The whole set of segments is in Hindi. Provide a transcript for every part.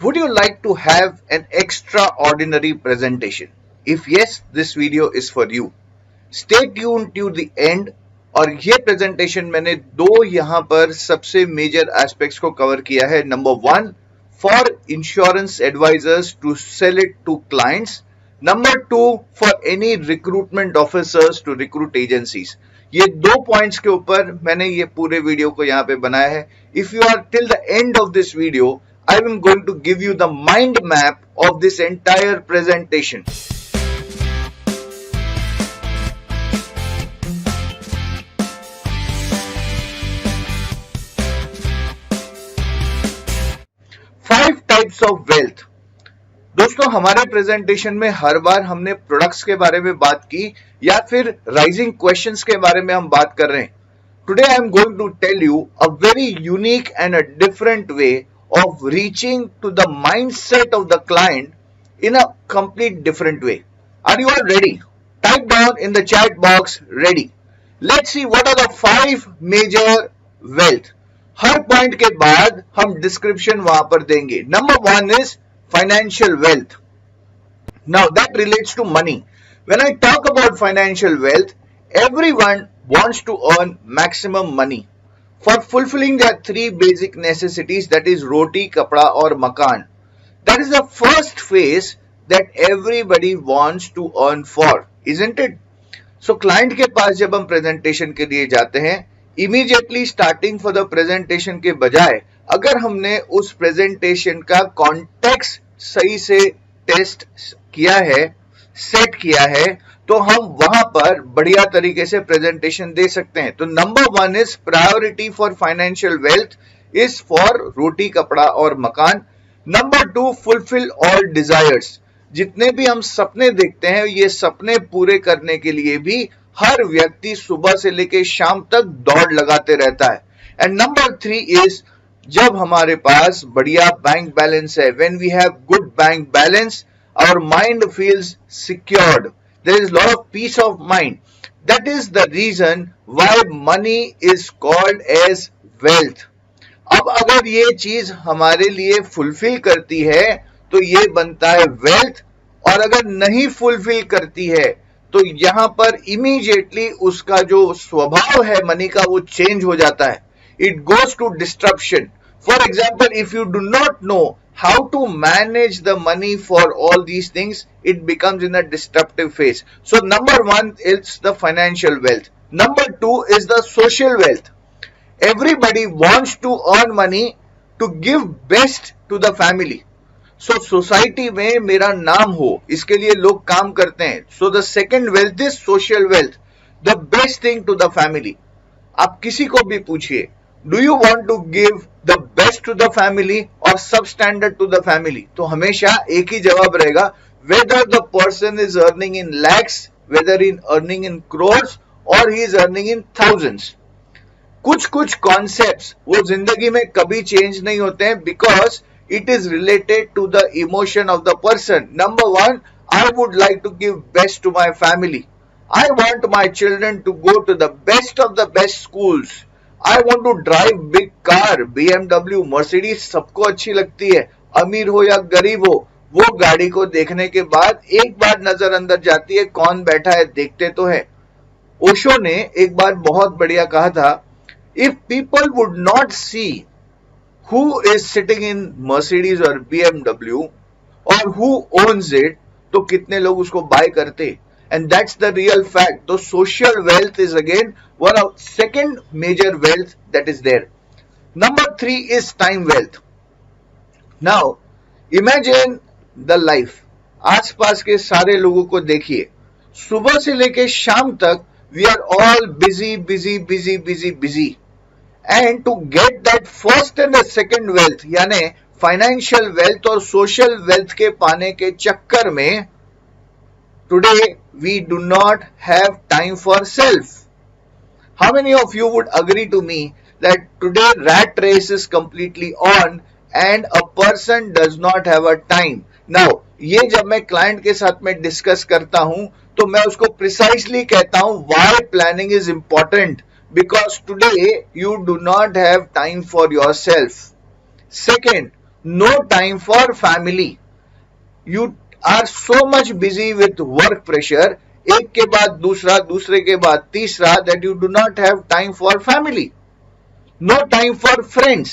Would you like to have an extraordinary presentation? If yes, this video is for you. Stay tuned to the end. और ये प्रेजेंटेशन मैंने दो यहाँ पर सबसे मेजर एस्पेक्ट्स को कवर किया है. Number 1, for insurance advisers to sell it to clients. Number 2, for any recruitment officers to recruit agencies. ये दो पॉइंट्स के ऊपर मैंने ये पूरे वीडियो को यहाँ पे बनाया है. If you are till the end of this video, I am going to give you the mind map of this entire presentation. Five types of wealth. दोस्तों, हमारे प्रेजेंटेशन में हर बार हमने प्रोडक्ट्स के बारे में बात की या फिर राइजिंग क्वेश्चंस के बारे में हम बात कर रहे हैं. Today I am going to tell you a very unique and a different way of reaching to the mindset of the client in a complete different way. Are you all ready? Type down in the chat box ready. Let's see what are the 5 major wealth. Her point के बाद हम डिस्क्रिप्शन वहां पर देंगे. Number 1 is financial wealth. Now that relates to money. When I talk about financial wealth, everyone wants to earn maximum money for fulfilling their 3 basic necessities, that is roti, kapda or makan. That is the first phase that everybody wants to earn for, isn't it? So client के पास जब हम presentation के लिए जाते हैं, immediately starting for the presentation के बजाय अगर हमने उस presentation का context सही से टेस्ट किया है, सेट किया है, तो हम वहां पर बढ़िया तरीके से प्रेजेंटेशन दे सकते हैं. तो number 1 is priority for financial wealth is for रोटी, कपड़ा और मकान. Number 2, fulfil all desires. जितने भी हम सपने देखते हैं, ये सपने पूरे करने के लिए भी हर व्यक्ति सुबह से लेकर शाम तक दौड़ लगाते रहता है. एंड नंबर 3 इज जब हमारे पास बढ़िया बैंक बैलेंस है, when we have good bank balance, our mind feels secured. There is a lot of peace of mind. That is the reason why money is called as wealth. अब अगर ये चीज हमारे लिए फुलफिल करती है तो ये बनता है वेल्थ, और अगर नहीं फुलफिल करती है तो यहां पर इमीडिएटली उसका जो स्वभाव है मनी का वो चेंज हो जाता है. It goes to disruption. For example, if you do not know how to manage the money for all these things, it becomes in a disruptive phase. So number 1 is the financial wealth. Number 2 is the social wealth. Everybody wants to earn money to give best to the family. So society में मेरा नाम हो, इसके लिए लोग काम करते हैं. So the second wealth is social wealth. The best thing to the family. आप किसी को भी पूछिए, do you want to give the best to the family or substandard to the family? तो हमेशा एक ही जवाब रहेगा, whether the person is earning in lakhs, whether in earning in crores or he is earning in thousands. कुछ कॉन्सेप्ट्स वो जिंदगी में कभी चेंज नहीं होते हैं, because it is related to the emotion of the person. Number 1, I would like to give best to my family. I want my children to go to the best of the best schools. I want to drive big car, BMW, Mercedes, सबको अच्छी लगती है, अमीर हो या गरीब हो. वो गाड़ी को देखने के बाद एक बार नजर अंदर जाती है, कौन बैठा है देखते तो है. ओशो ने एक बार बहुत बढ़िया कहा था, if people would not see who is sitting in Mercedes or BMW or who owns it, तो कितने लोग उसको बाय करते. And that's the real fact. So social wealth is again one of second major wealth that is there. Number 3 is time wealth. Now imagine the life. आसपास के सारे लोगों को देखिए, सुबह से लेके शाम तक we are all busy. And to get that first and the second wealth, यानी फाइनेंशियल वेल्थ और सोशल वेल्थ के पाने के चक्कर में today we do not have time for self. How many of you would agree to me that today rat race is completely on and a person does not have a time? Now ये जब मैं क्लाइंट के साथ में डिस्कस करता हूं तो मैं उसको प्रिसाइसली कहता हूं why planning is important, because today you do not have time for yourself. Second, no time for family. You are so much busy with work pressure, एक के बाद दूसरा, दूसरे के बाद तीसरा, that you do not have time for family, no time for friends,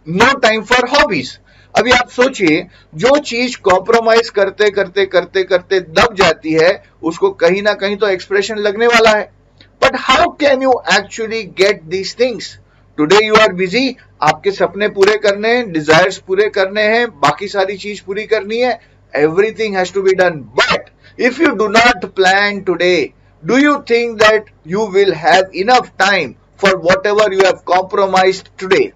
no time for hobbies. अभी आप सोचिए, जो चीज कॉम्प्रोमाइज करते करते करते करते दब जाती है, उसको कहीं ना कहीं तो एक्सप्रेशन लगने वाला है. But how can you actually get these things? Today you are busy, आपके सपने पूरे करने हैं, डिजायर्स पूरे करने हैं, बाकी सारी चीज पूरी करनी है, everything has to be done. But if you do not plan today, do you think that you will have enough time for whatever you have compromised today?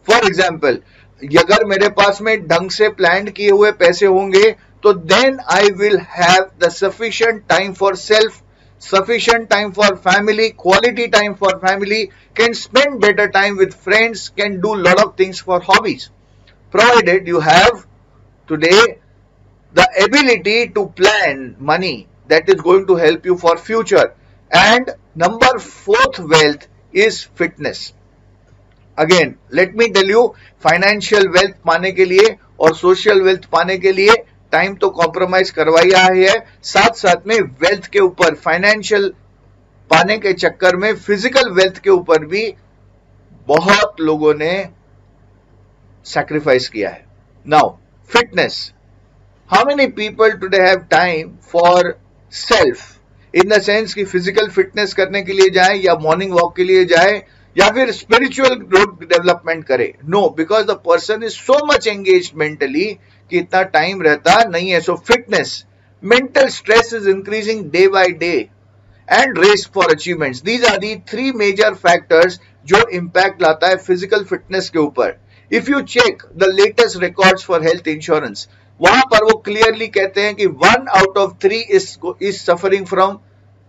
For example, अगर मेरे पास में ढंग से प्लान किए हुए पैसे होंगे, तो then I will have the sufficient time for self, sufficient time for family, quality time for family, can spend better time with friends, can do lot of things for hobbies, provided you have today the ability to plan money that is going to help you for future. And number fourth wealth is fitness. Again, let me tell you, financial wealth पाने के लिए और social wealth पाने के लिए टाइम तो कॉम्प्रोमाइज करवाया है, साथ साथ में वेल्थ के ऊपर, फाइनेंशियल पाने के चक्कर में फिजिकल वेल्थ के ऊपर भी बहुत लोगों ने सैक्रिफाइस किया है. Now fitness, how many people today have time for self, in the sense कि फिजिकल फिटनेस करने के लिए जाए, या मॉर्निंग वॉक के लिए जाए, या फिर स्पिरिचुअल ग्रोथ डेवलपमेंट करे? No, because the person is so much engage mentally कि इतना टाइम रहता नहीं है. So fitness, mental stress is increasing day by day, and race for achievements. These are the three major factors जो इंपैक्ट लाता है फिजिकल फिटनेस के ऊपर. If you check the latest records for health insurance, वहां पर वो क्लियरली कहते हैं कि 1 out of 3 is suffering from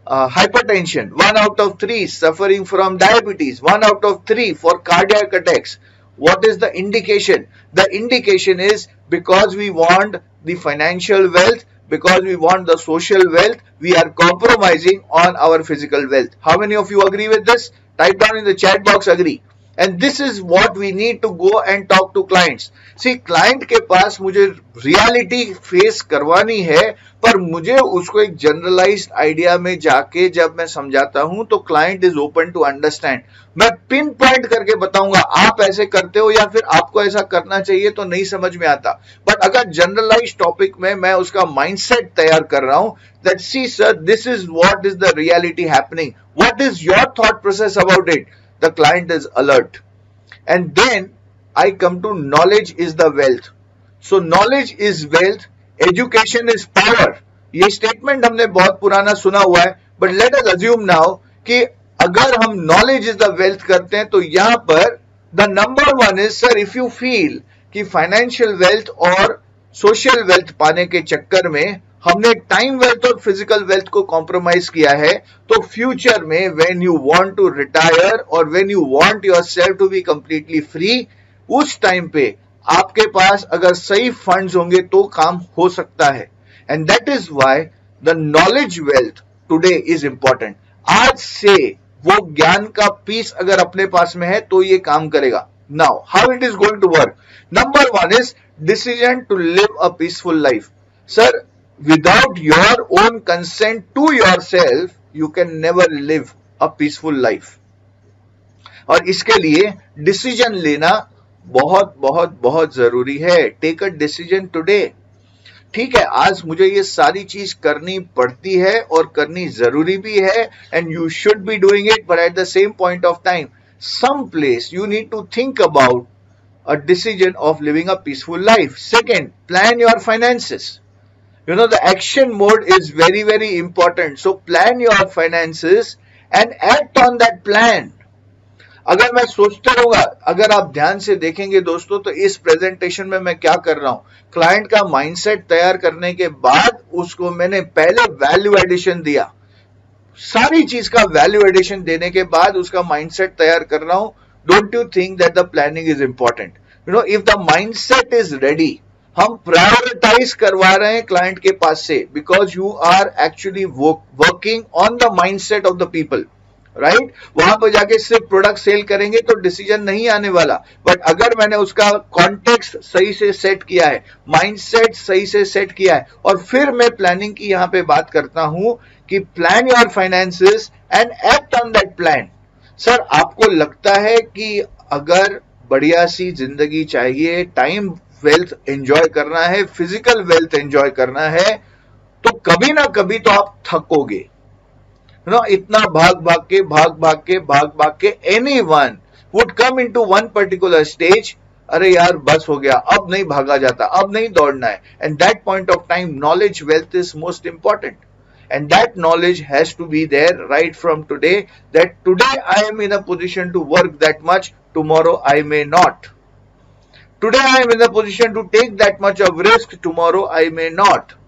hypertension, 1 out of 3 suffering from diabetes, 1 out of 3 for cardiac attacks. What is the indication? The indication is because we want the financial wealth, because we want the social wealth, we are compromising on our physical wealth. How many of you agree with this? Type down in the chat box, agree. And this is what we need to go and talk to clients. See, client के पास मुझे reality face करवानी है, पर मुझे उसको एक जनरलाइज्ड आइडिया में जाके जब मैं समझाता हूं, तो client is open to understand. मैं पिन पॉइंट करके बताऊंगा, आप ऐसे करते हो या फिर आपको ऐसा करना चाहिए, तो नहीं समझ में आता. बट अगर जनरलाइज्ड टॉपिक में मैं उसका माइंडसेट तैयार कर रहा हूं, that see sir, this is what is the reality happening, what is your thought process about it, the client is alert. And then I come to knowledge is the wealth. So knowledge is wealth, education is power. ये स्टेटमेंट हमने बहुत पुराना सुना हुआ है, but let us assume now कि अगर हम knowledge is the wealth करते हैं, तो यहां पर the number one is, sir, if you feel कि फाइनेंशियल वेल्थ और सोशल वेल्थ पाने के चक्कर में हमने टाइम वेल्थ और फिजिकल वेल्थ को कॉम्प्रोमाइज किया है, तो फ्यूचर में when you want to retire और when you want yourself to be completely free, उस टाइम पे आपके पास अगर सही फंड्स होंगे तो काम हो सकता है. And that is why the knowledge wealth today is important. आज से वो ज्ञान का पीस अगर अपने पास में है तो ये काम करेगा. Now how it is going to work? Number one is decision to live a peaceful life. Sir, without your own consent to yourself, you can never live a peaceful life. और इसके लिए डिसीजन लेना बहुत बहुत बहुत जरूरी है. Take a decision today. ठीक है, आज मुझे ये सारी चीज करनी पड़ती है और करनी जरूरी भी है, and you should be doing it, but at the same point of time some place you need to think about a decision of living a peaceful life. Second, plan your finances. You know, the action mode is very, very important. So plan your finances and act on that plan. अगर मैं सोचता रहूंगा, अगर आप ध्यान से देखेंगे दोस्तों, तो इस प्रेजेंटेशन में मैं क्या कर रहा हूं, क्लाइंट का माइंडसेट तैयार करने के बाद उसको मैंने पहले वैल्यू एडिशन दिया. सारी चीज का वैल्यू एडिशन देने के बाद उसका माइंडसेट तैयार कर रहा हूं. Don't you think that the planning is important? You know, if the mindset is ready, हम प्रायोरिटाइज करवा रहे हैं क्लाइंट के पास से, because you are actually working on the mindset of the people. Right? वहां पर जाके सिर्फ प्रोडक्ट सेल करेंगे तो डिसीजन नहीं आने वाला, बट अगर मैंने उसका कॉन्टेक्स्ट सही से सेट किया है, माइंडसेट सही से सेट किया है, और फिर मैं प्लानिंग की यहां पे बात करता हूं कि plan your finances and act on that plan. Sir, आपको लगता है कि अगर बढ़िया सी जिंदगी चाहिए, टाइम वेल्थ एंजॉय करना है, फिजिकल वेल्थ एंजॉय करना है, तो कभी ना कभी तो आप थकोगे ना। इतना भाग भाग के anyone would come into one particular stage, अरे यार बस हो गया, अब नहीं भागा जाता, अब नहीं दौड़ना है। And that point of time knowledge wealth is most important, and that knowledge has to be there right from today, that today I am in a position to work that much, tomorrow I may not. Today I am in a position to take that much of risk, tomorrow I may not.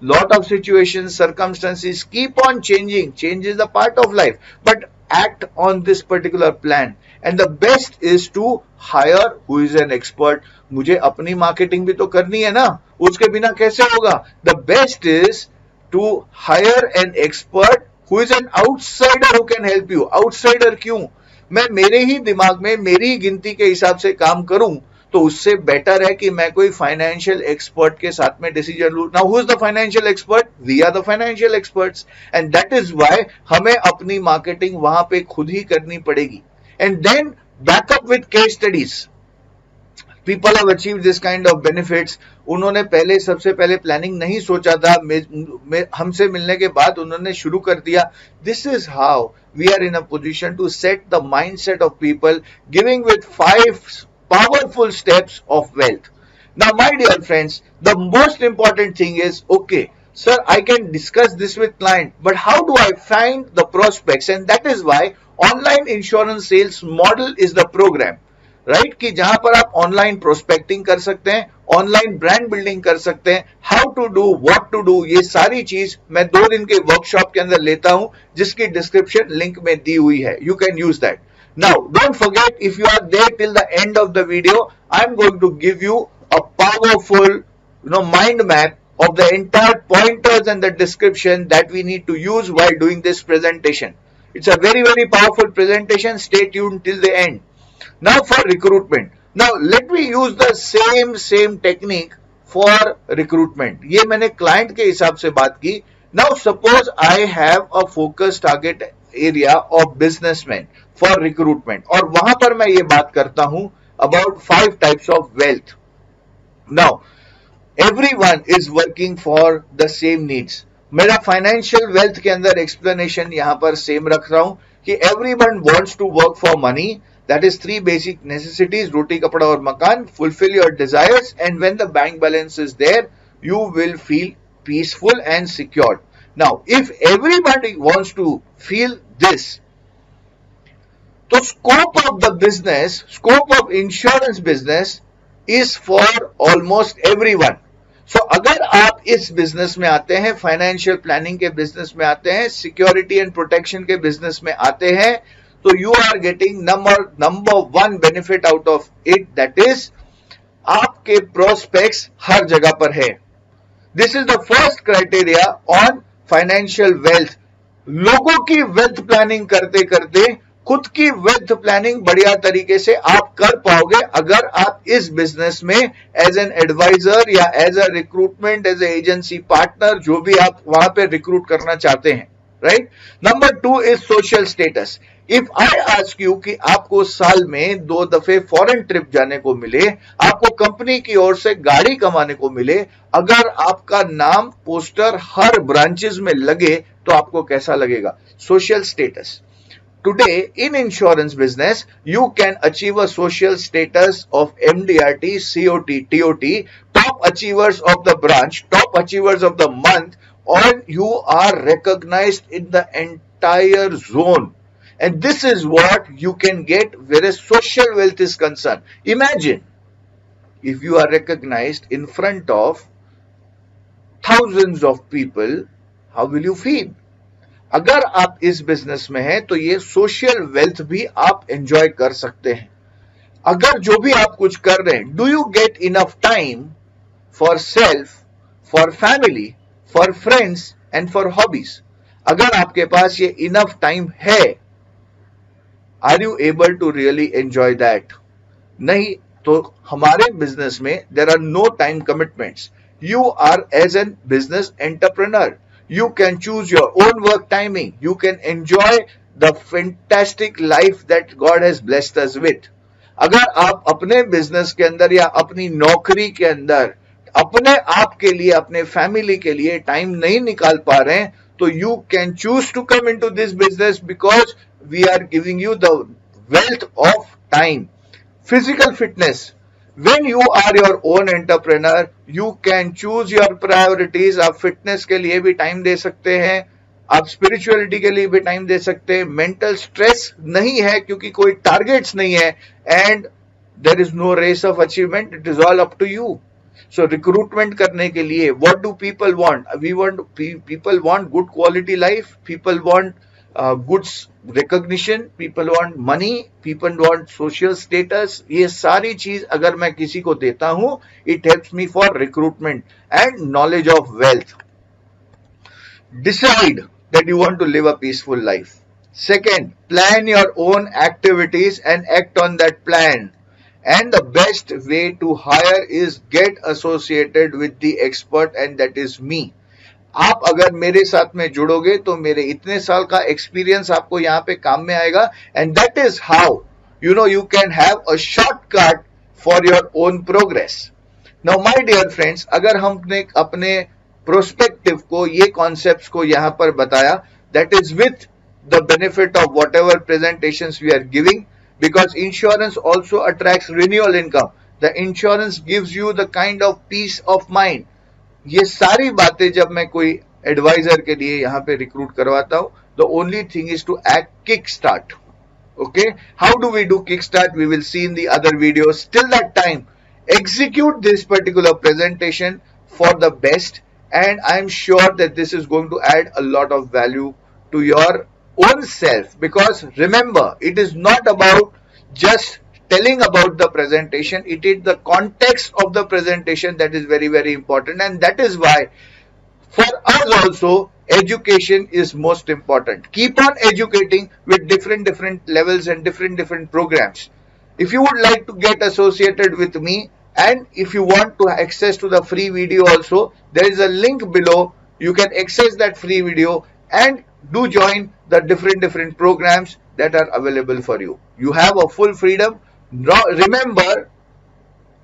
Lot of situations, circumstances keep on changing. Change is a part of life, but act on this particular plan. And the best is to hire who is an expert. मुझे अपनी मार्केटिंग भी तो करनी है ना, उसके बिना कैसे होगा? The best is to hire an expert who is an outsider who can help you. Outsider क्यों? मैं मेरे ही दिमाग में मेरी ही गिनती के हिसाब से काम करूं, तो उससे बेटर है कि मैं कोई फाइनेंशियल एक्सपर्ट के साथ में डिसीजन लूं। Now who is the financial expert? We are the financial experts, and that is why हमें अपनी मार्केटिंग वहां पे खुद ही करनी पड़ेगी। And then backup with case studies. People have achieved this kind of benefits. उन्होंने पहले, सबसे पहले प्लानिंग नहीं सोचा था, हमसे मिलने के बाद उन्होंने शुरू कर दिया। This is how we are in a position to set the mindset of people, giving with 5 powerful steps of wealth. Now, my dear friends, the most important thing is, okay, sir, I can discuss this with client, but how do I find the prospects? And that is why online insurance sales model is the program, right? कि जहां पर आप ऑनलाइन प्रोस्पेक्टिंग कर सकते हैं, ऑनलाइन ब्रांड बिल्डिंग कर सकते हैं, how to do, what to do, ये सारी चीज मैं 2 दिन के वर्कशॉप के अंदर लेता हूं, जिसकी डिस्क्रिप्शन लिंक में दी हुई है। You can use that. Now, don't forget, if you are there till the end of the video, I'm going to give you a powerful, mind map of the entire pointers and the description that we need to use while doing this presentation. It's a very, very powerful presentation. Stay tuned till the end. Now for recruitment. Now let me use the same technique for recruitment. ये मैंने client के हिसाब से बात की. Now suppose I have a focus target area of businessmen for recruitment, और वहां पर मैं ये बात करता हूं about 5 types of wealth. Now everyone is working for the same needs. मेरा फाइनेंशियल वेल्थ के अंदर एक्सप्लेनेशन यहां पर सेम रख रहा हूं कि everyone wants to work for money. That is 3 basic necessities: रोटी, कपड़ा और मकान. Fulfill your desires, and when the bank balance is there, you will feel peaceful and secured. Now, if everybody wants to feel this, तो scope of the business, scope of insurance business is for almost everyone. So अगर आप इस बिजनेस में आते हैं, फाइनेंशियल प्लानिंग के बिजनेस में आते हैं, सिक्योरिटी एंड प्रोटेक्शन के बिजनेस में आते हैं, तो you are getting number 1 benefit out of it, that is आपके प्रोस्पेक्ट्स हर जगह पर है. This is the first criteria on financial wealth. लोगों की वेल्थ प्लानिंग करते करते खुद की वेल्थ प्लानिंग बढ़िया तरीके से आप कर पाओगे अगर आप इस बिजनेस में एज एन एडवाइजर या as a recruitment, as a agency partner, जो भी आप वहां पे रिक्रूट करना चाहते हैं, right. Number 2 is social status. If I ask you कि आपको साल में 2 दफे फॉरेन ट्रिप जाने को मिले, आपको कंपनी की ओर से गाड़ी कमाने को मिले, अगर आपका नाम पोस्टर हर ब्रांचेस में लगे तो आपको कैसा लगेगा? Social status. Today in insurance business, you can achieve a social status of MDRT, COT, TOT, top achievers of the branch, top achievers of the month, or you are recognized in the entire zone. And this is what you can get where social wealth is concerned. Imagine if you are recognized in front of thousands of people, how will you feel? अगर आप इस बिजनेस में हैं तो ये सोशल वेल्थ भी आप एंजॉय कर सकते हैं. अगर जो भी आप कुछ कर रहे हैं, do you get enough time for self, for family, for friends and for hobbies? अगर आपके पास ये इनफ टाइम है are you able to really enjoy that? नहीं तो हमारे बिजनेस में there are no time commitments. You are as an business entrepreneur. You can choose your own work timing. You can enjoy the fantastic life that God has blessed us with. अगर आप अपने बिजनेस के अंदर या अपनी नौकरी के अंदर अपने आप के लिए, अपने फैमिली के लिए टाइम नहीं निकाल पा रहे हैं, तो you can choose to come into this business because we are giving you the wealth of time. Physical fitness. When you are your own entrepreneur, you can choose your priorities. आप फिटनेस के लिए भी टाइम दे सकते हैं, आप स्पिरिचुअलिटी के लिए भी टाइम दे सकते हैं. मेंटल स्ट्रेस नहीं है क्योंकि कोई टारगेट्स नहीं है, and there is no race of achievement. It is all up to you. So recruitment करने के लिए what do people want? People want good quality life, people want good recognition, people want money, people want social status. ये सारी चीज अगर मैं किसी को देता हूं, it helps me for recruitment and knowledge of wealth. Decide that you want to live a peaceful life. Second, plan your own activities and act on that plan. And the best way to hire is get associated with the expert, and that is me. आप अगर मेरे साथ में जुड़ोगे तो मेरे इतने साल का एक्सपीरियंस आपको यहाँ पे काम में आएगा, and that is how you can have a shortcut for your own progress. Now my dear friends, अगर हमने अपने प्रोस्पेक्टिव को, ये कॉन्सेप्ट्स को यहाँ पर बताया, that is with the benefit of whatever presentations we are giving, because insurance also attracts renewal income. The insurance gives you the kind of peace of mind. ये सारी बातें जब मैं कोई एडवाइजर के लिए यहाँ पे रिक्रूट करवाता हूँ, the only thing is to act kick start. Okay, how do we do kickstart? We will see in the other videos. Till that time, execute this particular presentation for the best, and I am sure that this is going to add a lot of value to your own self, because remember, it is not about just telling about the presentation, it is the context of the presentation that is very, very important, and that is why for us also education is most important. Keep on educating with different levels and different programs. If you would like to get associated with me, and if you want to access to the free video also, there is a link below. You can access that free video and do join the different programs that are available for you. You have a full freedom. Remember,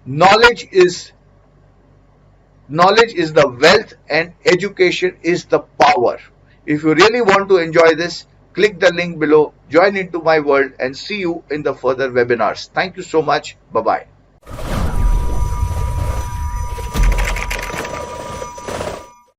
knowledge is the wealth and education is the power. If you really want to enjoy this, click the link below, join into my world, and see you in the further webinars. Thank you so much. Bye-bye.